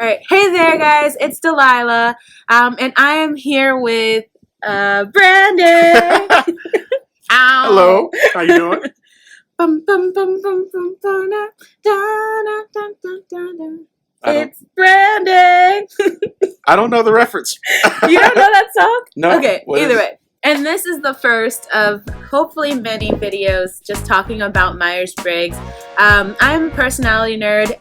All right. Hey there, guys. It's Delilah. And I am here with Brandy. Hello. How you doing? Bum, bum, bum, bum, bum, bum, da, da, da, da, da, da. It's Brandy. I don't know the reference. You don't know that song? No. Okay, either way. And this is the first of hopefully many videos just talking about Myers-Briggs. I'm a personality nerd.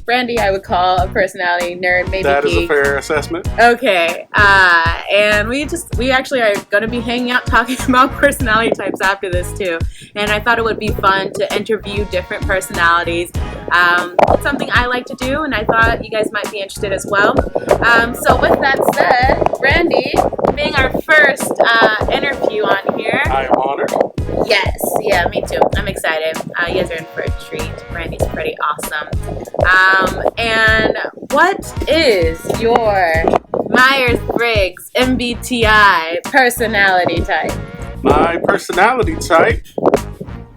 Brandy, I would call a personality nerd, maybe That is geek. a fair assessment. Okay, and we actually are going to be hanging out talking about personality types after this too. And I thought it would be fun to interview different personalities. It's something I like to do, and I thought you guys might be interested as well. So with that said, Brandy, being our first interview on here. I am honored. Yes, yeah, me too. I'm excited. You guys are in for a treat. Brandy's pretty awesome. And what is your Myers-Briggs MBTI personality type? My personality type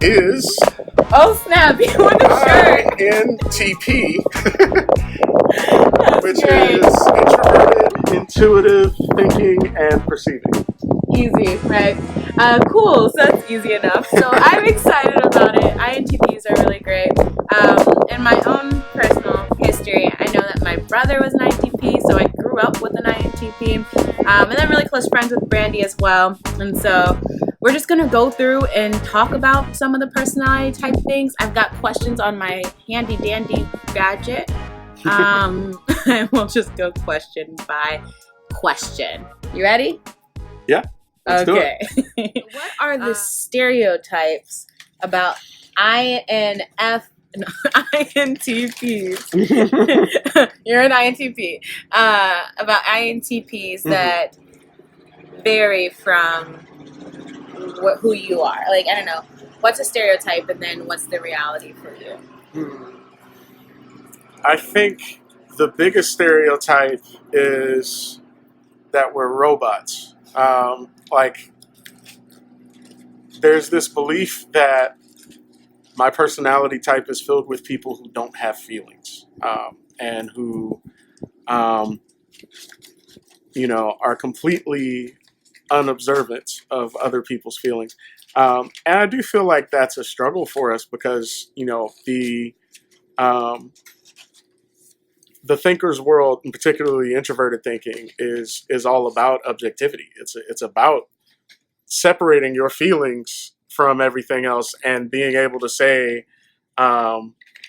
is Oh snap, you want the shirt. INTP, which great. is introverted, intuitive, thinking, and perceiving. Easy, right? Cool, so that's easy enough. So I'm excited about it. INTPs are really great. In my own personal history, I know that my brother was an INTP, so I grew up with an INTP. And I'm really close friends with Brandy as well. And so we're just going to go through and talk about some of the personality type things. I've got questions on my handy dandy gadget. And we'll just go question by question. You ready? Yeah. Let's do it. What are the stereotypes about INTPs? You're an INTP. About INTPs that vary from who you are. Like, I don't know. What's a stereotype and then what's the reality for you? I think the biggest stereotype is that we're robots. There's this belief that my personality type is filled with people who don't have feelings, and who, are completely unobservant of other people's feelings. And I do feel like that's a struggle for us because, the thinker's world, and particularly introverted thinking, is all about objectivity. It's about separating your feelings from everything else and being able to say,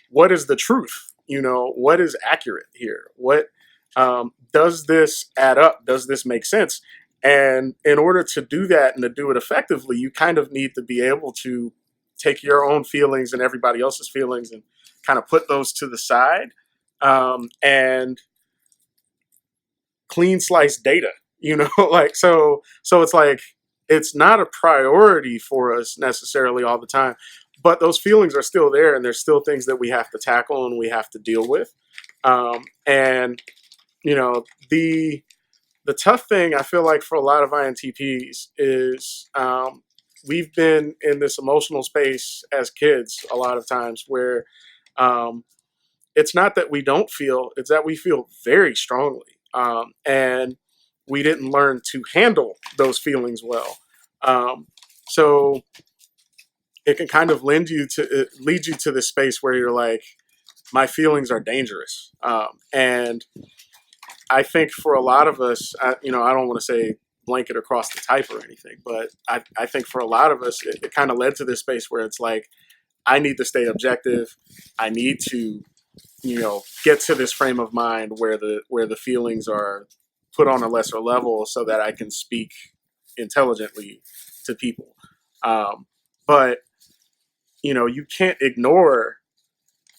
what is the truth? What is accurate here? What does this add up? Does this make sense? And in order to do that and to do it effectively, you kind of need to be able to take your own feelings and everybody else's feelings and kind of put those to the side, and clean slice data. So it's like, it's not a priority for us necessarily all the time, but those feelings are still there, and there's still things that we have to tackle and we have to deal with. And the tough thing I feel like for a lot of INTPs is, we've been in this emotional space as kids a lot of times where, it's not that we don't feel, it's that we feel very strongly. And we didn't learn to handle those feelings well. So it can kind of lead you to this space where you're like, my feelings are dangerous. And I think for a lot of us, I don't want to say blanket across the type or anything, but I think for a lot of us, it kind of led to this space where it's like, I need to stay objective. I need to, get to this frame of mind where the feelings are put on a lesser level so that I can speak intelligently to people. But you can't ignore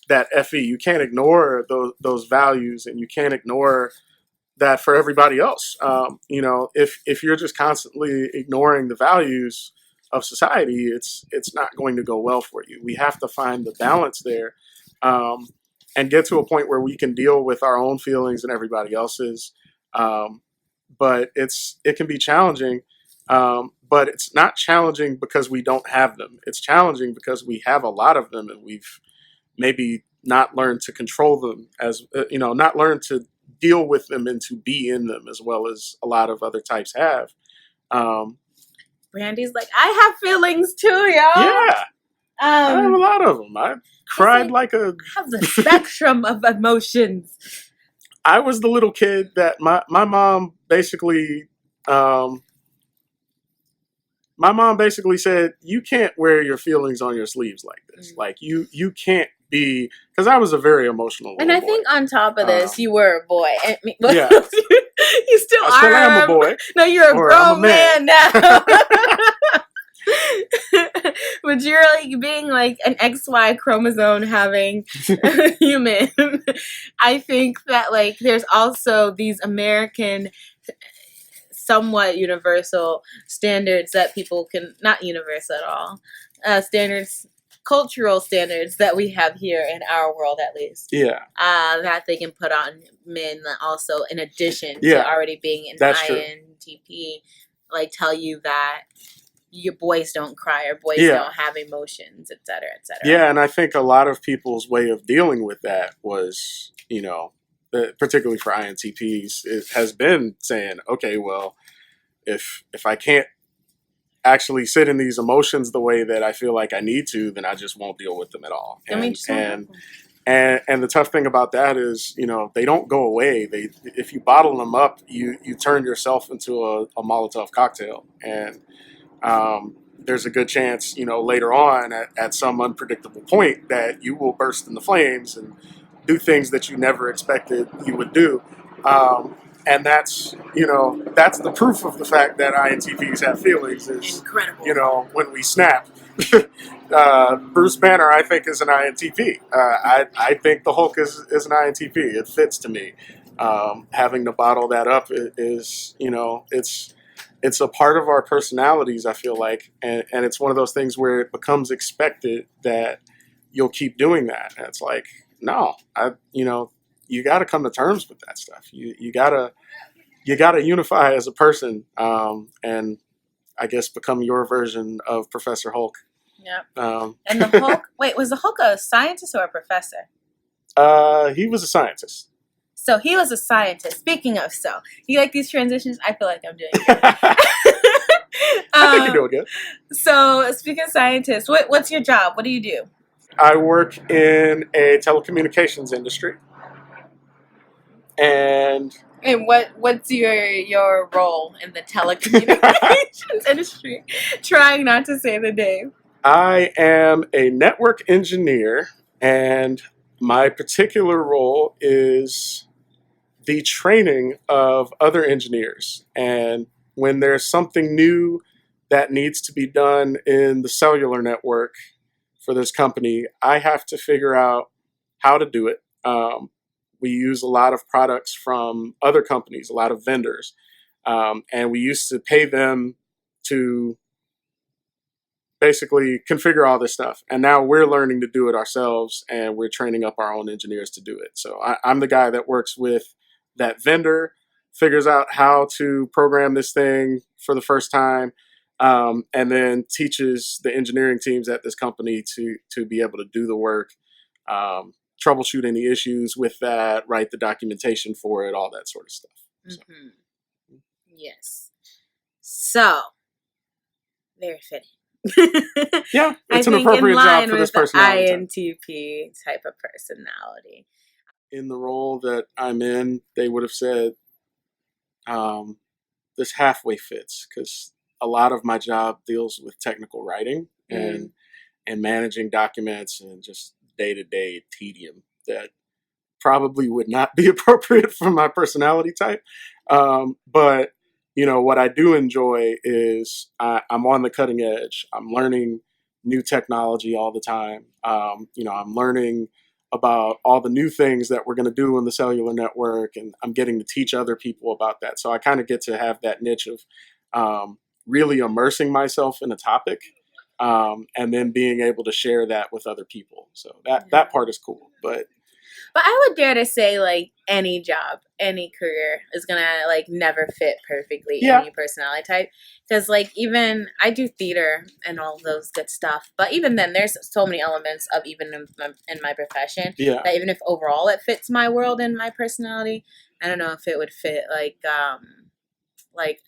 that FE. You can't ignore those values, and you can't ignore that for everybody else. If you're just constantly ignoring the values of society, it's not going to go well for you. We have to find the balance there, and get to a point where we can deal with our own feelings and everybody else's. But it can be challenging. But it's not challenging because we don't have them. It's challenging because we have a lot of them, and we've maybe not learn to control them as not learn to deal with them and to be in them as well as a lot of other types have. Brandy's like, I have feelings too, y'all. Yeah, I have a lot of them. I cried like a. I have the spectrum of emotions. I was the little kid that my mom basically. My mom basically said, "You can't wear your feelings on your sleeves like this. Like you can't be." Because I was a very emotional. And I think on top of this, you were a boy. I mean, yeah, you still I still am a boy. No, you're a grown man now. But you're like being like an XY chromosome having human. I think that like there's also these American somewhat universal standards that people can, not universal at all, standards, cultural standards that we have here in our world at least. Yeah. That they can put on men also in addition to already being an INTP, like tell you that your boys don't cry or boys don't have emotions, et cetera, et cetera. Yeah, and I think a lot of people's way of dealing with that was, particularly for INTPs, it has been saying, okay, well, if I can't actually sit in these emotions the way that I feel like I need to, then I just won't deal with them at all. And the tough thing about that is, they don't go away. If you bottle them up, you turn yourself into a Molotov cocktail. And there's a good chance, later on at some unpredictable point that you will burst into flames and do things that you never expected you would do. And that's the proof of the fact that INTPs have feelings is, incredible. When we snap. Bruce Banner, I think, is an INTP. I think the Hulk is an INTP. It fits to me. Having to bottle that up is, it's a part of our personalities, I feel like. And it's one of those things where it becomes expected that you'll keep doing that. And it's like, no, you got to come to terms with that stuff. You gotta unify as a person, and I guess become your version of Professor Hulk. Yep. And the Hulk. Wait, was the Hulk a scientist or a professor? He was a scientist. So he was a scientist. Speaking of, you like these transitions? I feel like I'm doing good. I think you're doing good. So speaking of scientists, what's your job? What do you do? I work in a telecommunications industry. And what's your role in the telecommunications industry? Trying not to say the name. I am a network engineer, and my particular role is the training of other engineers. And when there's something new that needs to be done in the cellular network for this company, I have to figure out how to do it. We use a lot of products from other companies, a lot of vendors, and we used to pay them to basically configure all this stuff. And now we're learning to do it ourselves, and we're training up our own engineers to do it. So I'm the guy that works with that vendor, figures out how to program this thing for the first time, and then teaches the engineering teams at this company to be able to do the work, troubleshoot any issues with that, write the documentation for it, all that sort of stuff. Mm-hmm. So. Yes. So, very fitting. Yeah, it's an appropriate job for this personality. INTP type of personality. In the role that I'm in, they would have said this halfway fits, because a lot of my job deals with technical writing and managing documents and just day-to-day tedium that probably would not be appropriate for my personality type. But what I do enjoy is I'm on the cutting edge. I'm learning new technology all the time. I'm learning about all the new things that we're going to do in the cellular network, and I'm getting to teach other people about that. So I kind of get to have that niche of really immersing myself in a topic, and then being able to share that with other people. So that part is cool. But I would dare to say, like, any job, any career is gonna like never fit perfectly Yeah. any personality type. Because like even I do theater and all those good stuff, but even then there's so many elements of even in my profession Yeah. that even if overall it fits my world and my personality, I don't know if it would fit like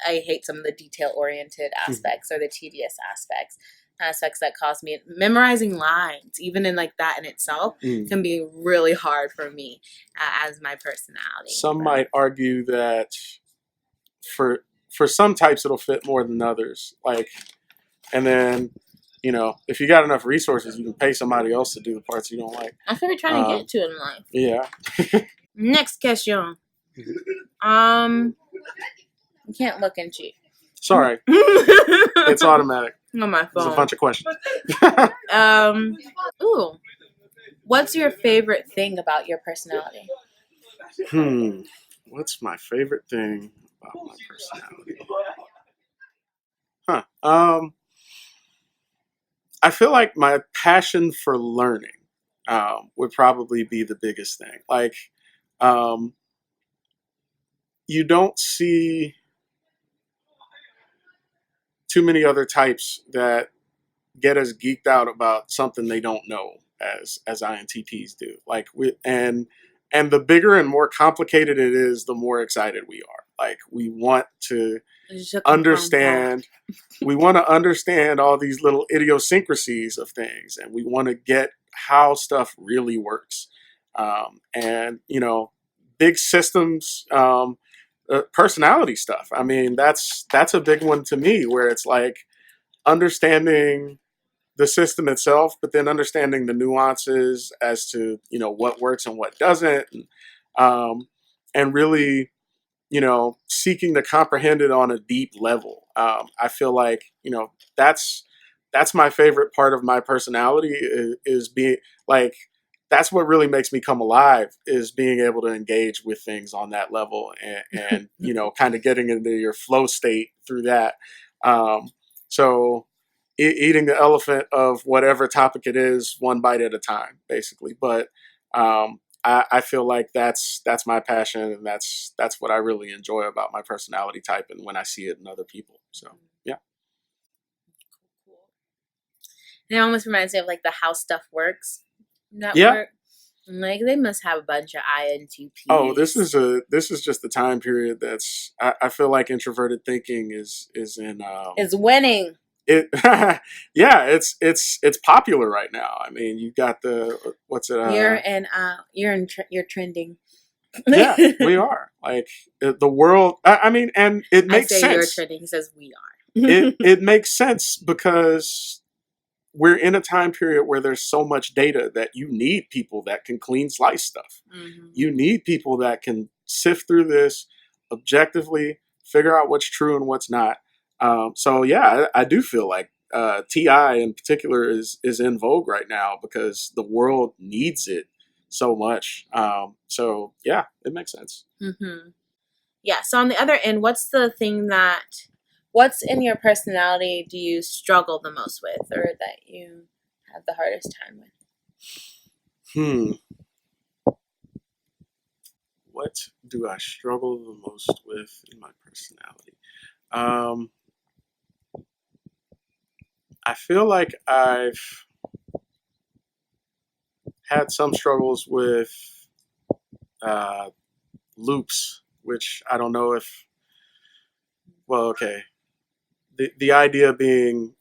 I hate some of the detail oriented aspects or the tedious aspects that cause me memorizing lines even in like that in itself can be really hard for me as my personality. Some might argue that for some types it'll fit more than others, like, and then if you got enough resources you can pay somebody else to do the parts you don't like. That's what we're trying to get to in life. Yeah. Next question. You can't look and cheat. Sorry. It's automatic. On my phone. There's a bunch of questions. Ooh. What's your favorite thing about your personality? What's my favorite thing about my personality? I feel like my passion for learning would probably be the biggest thing. Like, you don't see too many other types that get as geeked out about something they don't know as INTPs do. Like, and the bigger and more complicated it is, the more excited we are. Like, we want to understand. We want to understand all these little idiosyncrasies of things, and we want to get how stuff really works. And big systems, personality stuff. I mean, that's a big one to me, where it's like understanding the system itself, but then understanding the nuances as to what works and what doesn't, and really seeking to comprehend it on a deep level. I feel like that's my favorite part of my personality is being like, that's what really makes me come alive, is being able to engage with things on that level and kind of getting into your flow state through that. So eating the elephant of whatever topic it is, one bite at a time, basically. But I feel like that's my passion, and that's what I really enjoy about my personality type, and when I see it in other people. So yeah. Cool. It almost reminds me of like the How Stuff Works network. Like they must have a bunch of INTPs. Oh, this is just the time period that's I feel like introverted thinking is in is winning. It yeah, it's popular right now. I mean, you got the what's it? You're trending. Yeah, we are. Like the world. I mean, and it makes sense. You're trending. He says we are. it makes sense because we're in a time period where there's so much data that you need people that can clean slice stuff. Mm-hmm. You need people that can sift through this objectively, figure out what's true and what's not. So yeah, I do feel like TI in particular is in vogue right now because the world needs it so much. So yeah, it makes sense. Mm-hmm. Yeah. So on the other end, what's in your personality do you struggle the most with, or that you have the hardest time with? What do I struggle the most with in my personality? I feel like I've had some struggles with loops, which I don't know if, well, okay. The idea being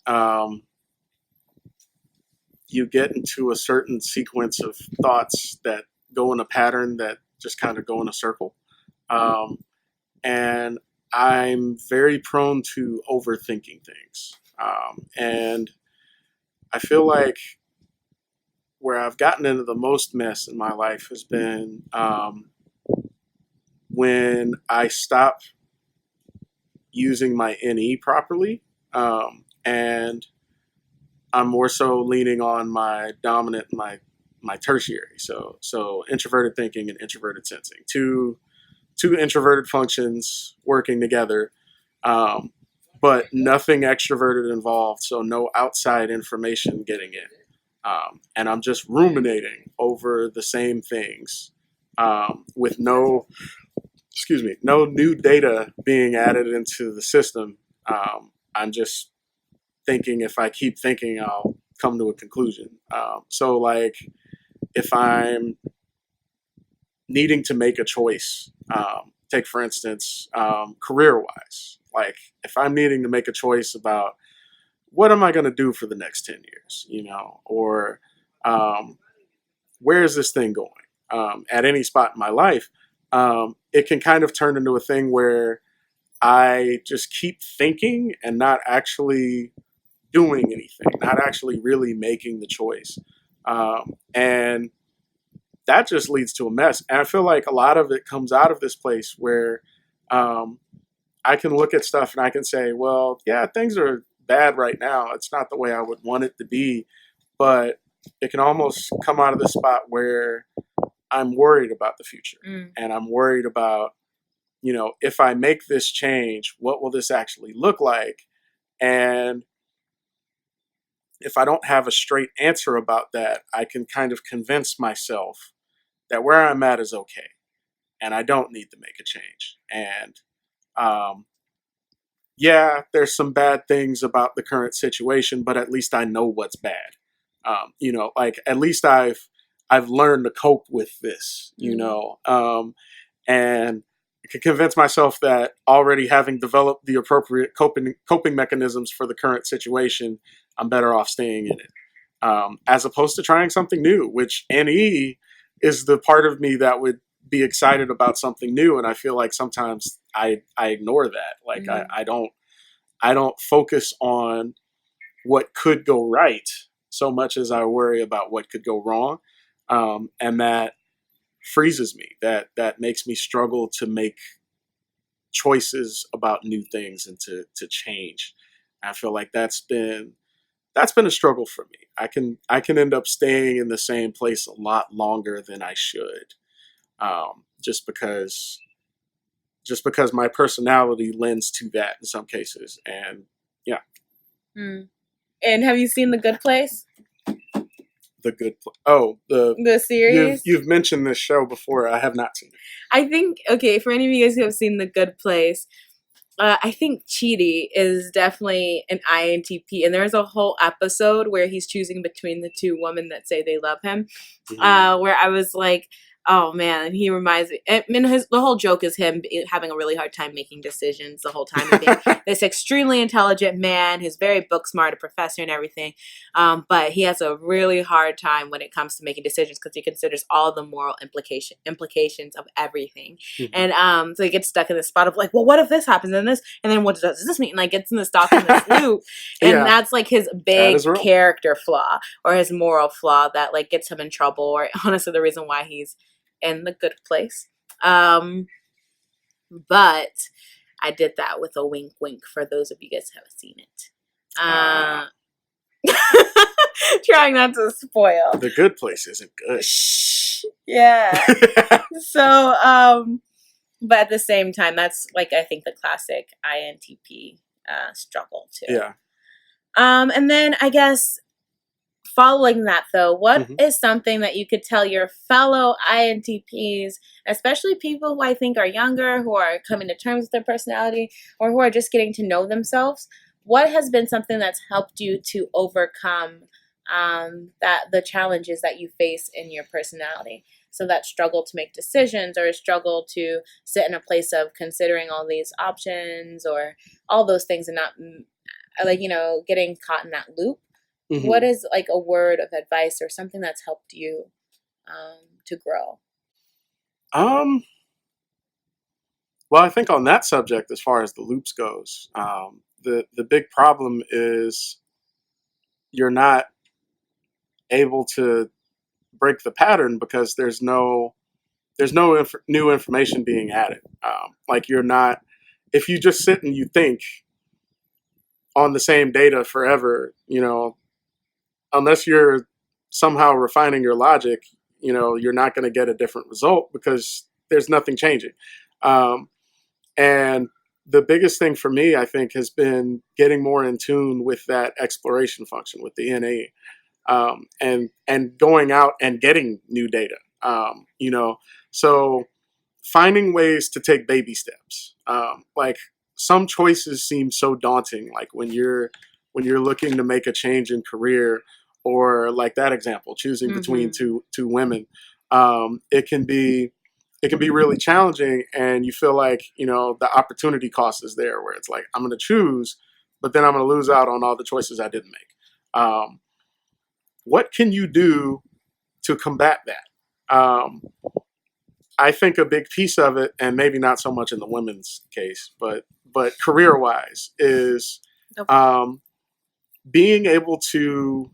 you get into a certain sequence of thoughts that go in a pattern that just kind of go in a circle. And I'm very prone to overthinking things. And I feel like where I've gotten into the most mess in my life has been when I stop using my NE properly, and I'm more so leaning on my dominant, my tertiary. So introverted thinking and introverted sensing, two introverted functions working together, but nothing extroverted involved. So no outside information getting in, and I'm just ruminating over the same things with no, no new data being added into the system. I'm just thinking if I keep thinking, I'll come to a conclusion. So, like, if I'm needing to make a choice, take for instance, career wise, like if I'm needing to make a choice about what am I going to do for the next 10 years, or um, where is this thing going at any spot in my life, it can kind of turn into a thing where I just keep thinking and not actually doing anything, not actually really making the choice. And that just leads to a mess. And I feel like a lot of it comes out of this place where um, I can look at stuff and I can say, well, yeah, things are bad right now. It's not the way I would want it to be. But it can almost come out of the spot where I'm worried about the future. And I'm worried about, if I make this change, what will this actually look like? And if I don't have a straight answer about that, I can kind of convince myself that where I'm at is okay and I don't need to make a change. And um, yeah, there's some bad things about the current situation, but at least I know what's bad. Like at least I've learned to cope with this, and I can convince myself that already having developed the appropriate coping mechanisms for the current situation, I'm better off staying in it, as opposed to trying something new. Which NE is the part of me that would be excited about something new, and I feel like sometimes I ignore that. Like I don't focus on what could go right so much as I worry about what could go wrong, and that freezes me. That makes me struggle to make choices about new things and to change. I feel like that's been a struggle for me. I can end up staying in the same place a lot longer than I should, just because my personality lends to that in some cases. And yeah. And have you seen The Good Place? The Good Place. Oh, the series. You've mentioned this show before. I have not seen it. I think, okay, for any of you guys who have seen The Good Place, I think Chidi is definitely an INTP, and there's a whole episode where he's choosing between the two women that say they love him, where I was like, oh man, he reminds me. I mean, the whole joke is him having a really hard time making decisions the whole time, and being this extremely intelligent man who's very book smart, a professor and everything, but he has a really hard time when it comes to making decisions because he considers all the moral implications of everything, and so he gets stuck in this spot of like, well, what if this happens and this, and then what does this mean? And like gets in this stuck in this loop, and that's like his big character flaw or his moral flaw that like gets him in trouble, or honestly the reason why he's in The Good Place. But I did that with a wink wink for those of you guys who haven't seen it. Trying not to spoil. The Good Place isn't good. Shh. Yeah. So, but at the same time, that's like I think the classic INTP struggle too. Yeah. And then I guess following that, though, what is something that you could tell your fellow INTPs, especially people who I think are younger, who are coming to terms with their personality, or who are just getting to know themselves? What has been something that's helped you to overcome the challenges that you face in your personality? So that struggle to make decisions, or a struggle to sit in a place of considering all these options, or all those things, and not like, getting caught in that loop. What is like a word of advice or something that's helped you to grow? Well, I think on that subject, as far as the loops goes, the big problem is you're not able to break the pattern because there's no new information being added. Like you're not, if you just sit and you think on the same data forever, unless you're somehow refining your logic, you're not going to get a different result because there's nothing changing. And the biggest thing for me, I think, has been getting more in tune with that exploration function with the NA, and going out and getting new data. You know, so finding ways to take baby steps. Like some choices seem so daunting, like when you're looking to make a change in career, or like that example, choosing between Mm-hmm. two women. It can be really challenging, and you feel like the opportunity cost is there, where it's like I'm going to choose, but then I'm going to lose out on all the choices I didn't make. What can you do to combat that? I think a big piece of it, and maybe not so much in the women's case, but career wise, is Okay. um, being able to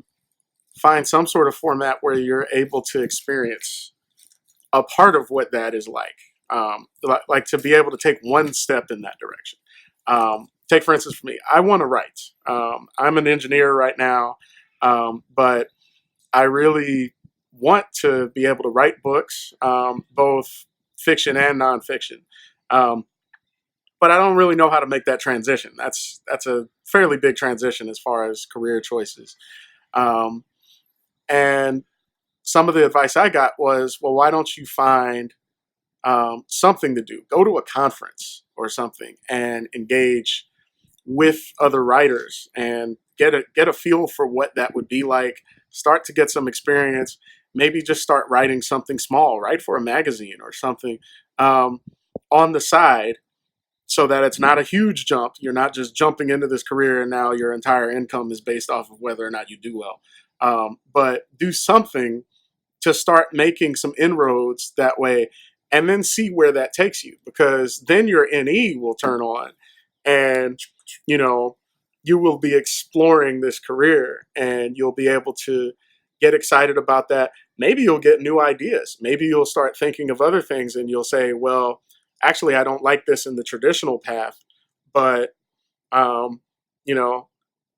find some sort of format where you're able to experience a part of what that is like. Like to be able to take one step in that direction. Take for instance for me, I want to write. I'm an engineer right now, but I really want to be able to write books, both fiction and nonfiction. Um, but I don't really know how to make that transition. That's a fairly big transition as far as career choices. Um, and some of the advice I got was, well, why don't you find something to do? Go to a conference or something and engage with other writers and get a feel for what that would be like. Start to get some experience. Maybe just start writing something small, write for a magazine or something um, on the side, so that it's not a huge jump. You're not just jumping into this career and now your entire income is based off of whether or not you do well. But do something to start making some inroads that way, and then see where that takes you, because then your NE will turn on, and you know you will be exploring this career, and you'll be able to get excited about that. Maybe you'll get new ideas. Maybe you'll start thinking of other things, and you'll say, well, actually I don't like this in the traditional path, but um, you know,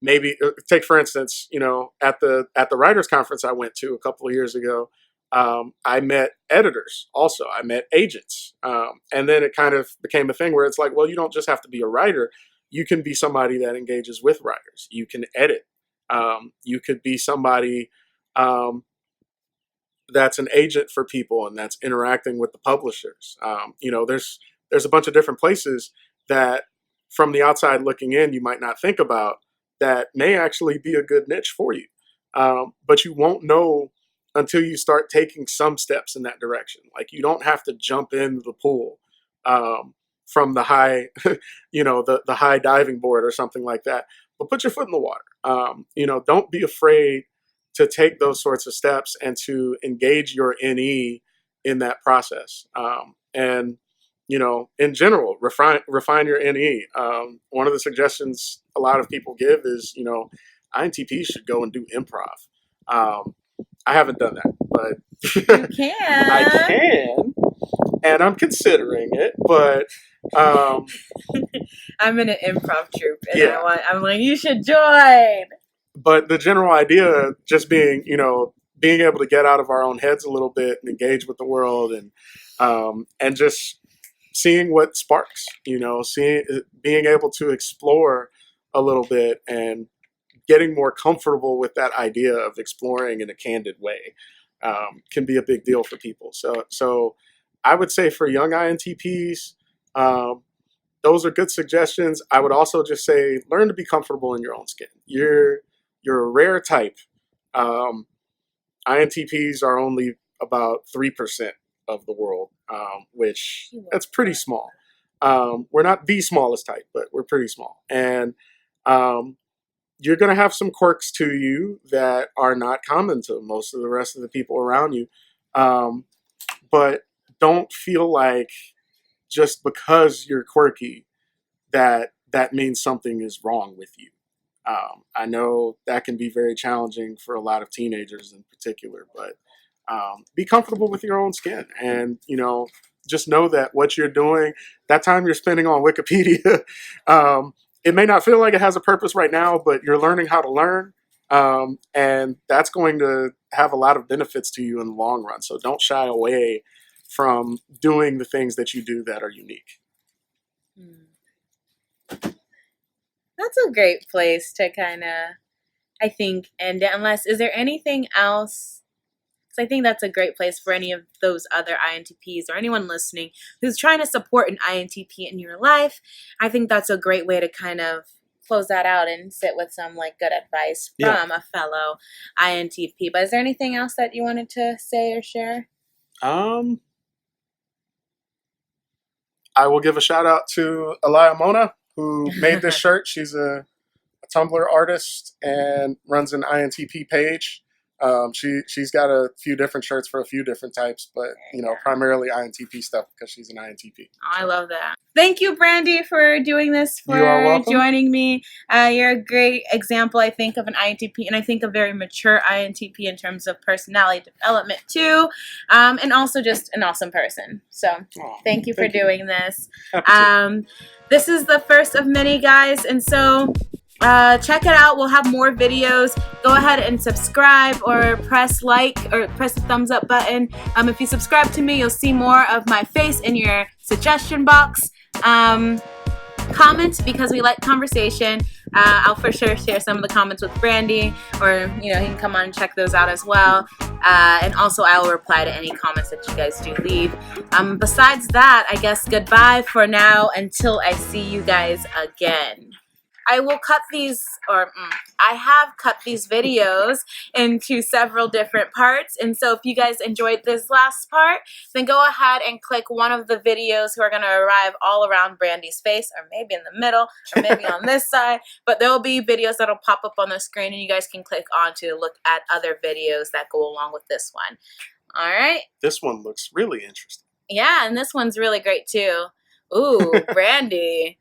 maybe take for instance, at the writers conference I went to a couple of years ago, I met editors. Also, I met agents, and then it kind of became a thing where it's like, well, you don't just have to be a writer. You can be somebody that engages with writers. You can edit. You could be somebody um, that's an agent for people and that's interacting with the publishers. There's a bunch of different places that, from the outside looking in, you might not think about, that may actually be a good niche for you. But you won't know until you start taking some steps in that direction. Like you don't have to jump into the pool from the high, the high diving board or something like that. But put your foot in the water. Don't be afraid to take those sorts of steps and to engage your NE in that process. And in general, refine your NE. One of the suggestions a lot of people give is, INTPs should go and do improv. I haven't done that, but You I can. can, and I'm considering it. But I'm in an improv troupe, and yeah, I'm like, you should join. but the general idea, just being able to get out of our own heads a little bit and engage with the world, and just seeing what sparks, seeing, being able to explore a little bit and getting more comfortable with that idea of exploring in a candid way, can be a big deal for people. So I would say for young INTPs, those are good suggestions. I would also just say learn to be comfortable in your own skin. You're a rare type. Um, INTPs are only about 3% of the world, which that's pretty small. We're not the smallest type, but we're pretty small. And um, you're going to have some quirks to you that are not common to most of the rest of the people around you. Um, but don't feel like just because you're quirky that means something is wrong with you. I know that can be very challenging for a lot of teenagers in particular, but be comfortable with your own skin, and just know that what you're doing, that time you're spending on Wikipedia, it may not feel like it has a purpose right now, but you're learning how to learn, and that's going to have a lot of benefits to you in the long run. So don't shy away from doing the things that you do that are unique. That's a great place to kind of, I think, end it. Unless, is there anything else So I think that's a great place for any of those other INTPs or anyone listening who's trying to support an INTP in your life. I think that's a great way to kind of close that out and sit with some like good advice from a fellow INTP. But is there anything else that you wanted to say or share? I will give a shout out to Alaya Mona, who made this shirt. She's a Tumblr artist and runs an INTP page. She's got a few different shirts for a few different types, but primarily INTP stuff because she's an INTP. Oh, I love that. Thank you, Brandy, for doing this, for You are welcome. joining me. You're a great example, I think, of an INTP, and I think a very mature INTP in terms of personality development too, and also just an awesome person. So thank you for doing this. This is the first of many, guys, and so check it out. We'll have more videos. Go ahead and subscribe or press like or press the thumbs up button. If you subscribe to me, you'll see more of my face in your suggestion box. Comment because we like conversation. I'll for sure share some of the comments with Brandy, or he can come on and check those out as well. And also I will reply to any comments that you guys do leave. Besides that, I guess goodbye for now until I see you guys again. I will cut these, I have cut these videos into several different parts. And so if you guys enjoyed this last part, then go ahead and click one of the videos who are going to arrive all around Brandy's face, or maybe in the middle, or maybe on this side. But there will be videos that will pop up on the screen, and you guys can click on to look at other videos that go along with this one. All right? This one looks really interesting. Yeah, and this one's really great too. Ooh, Brandy.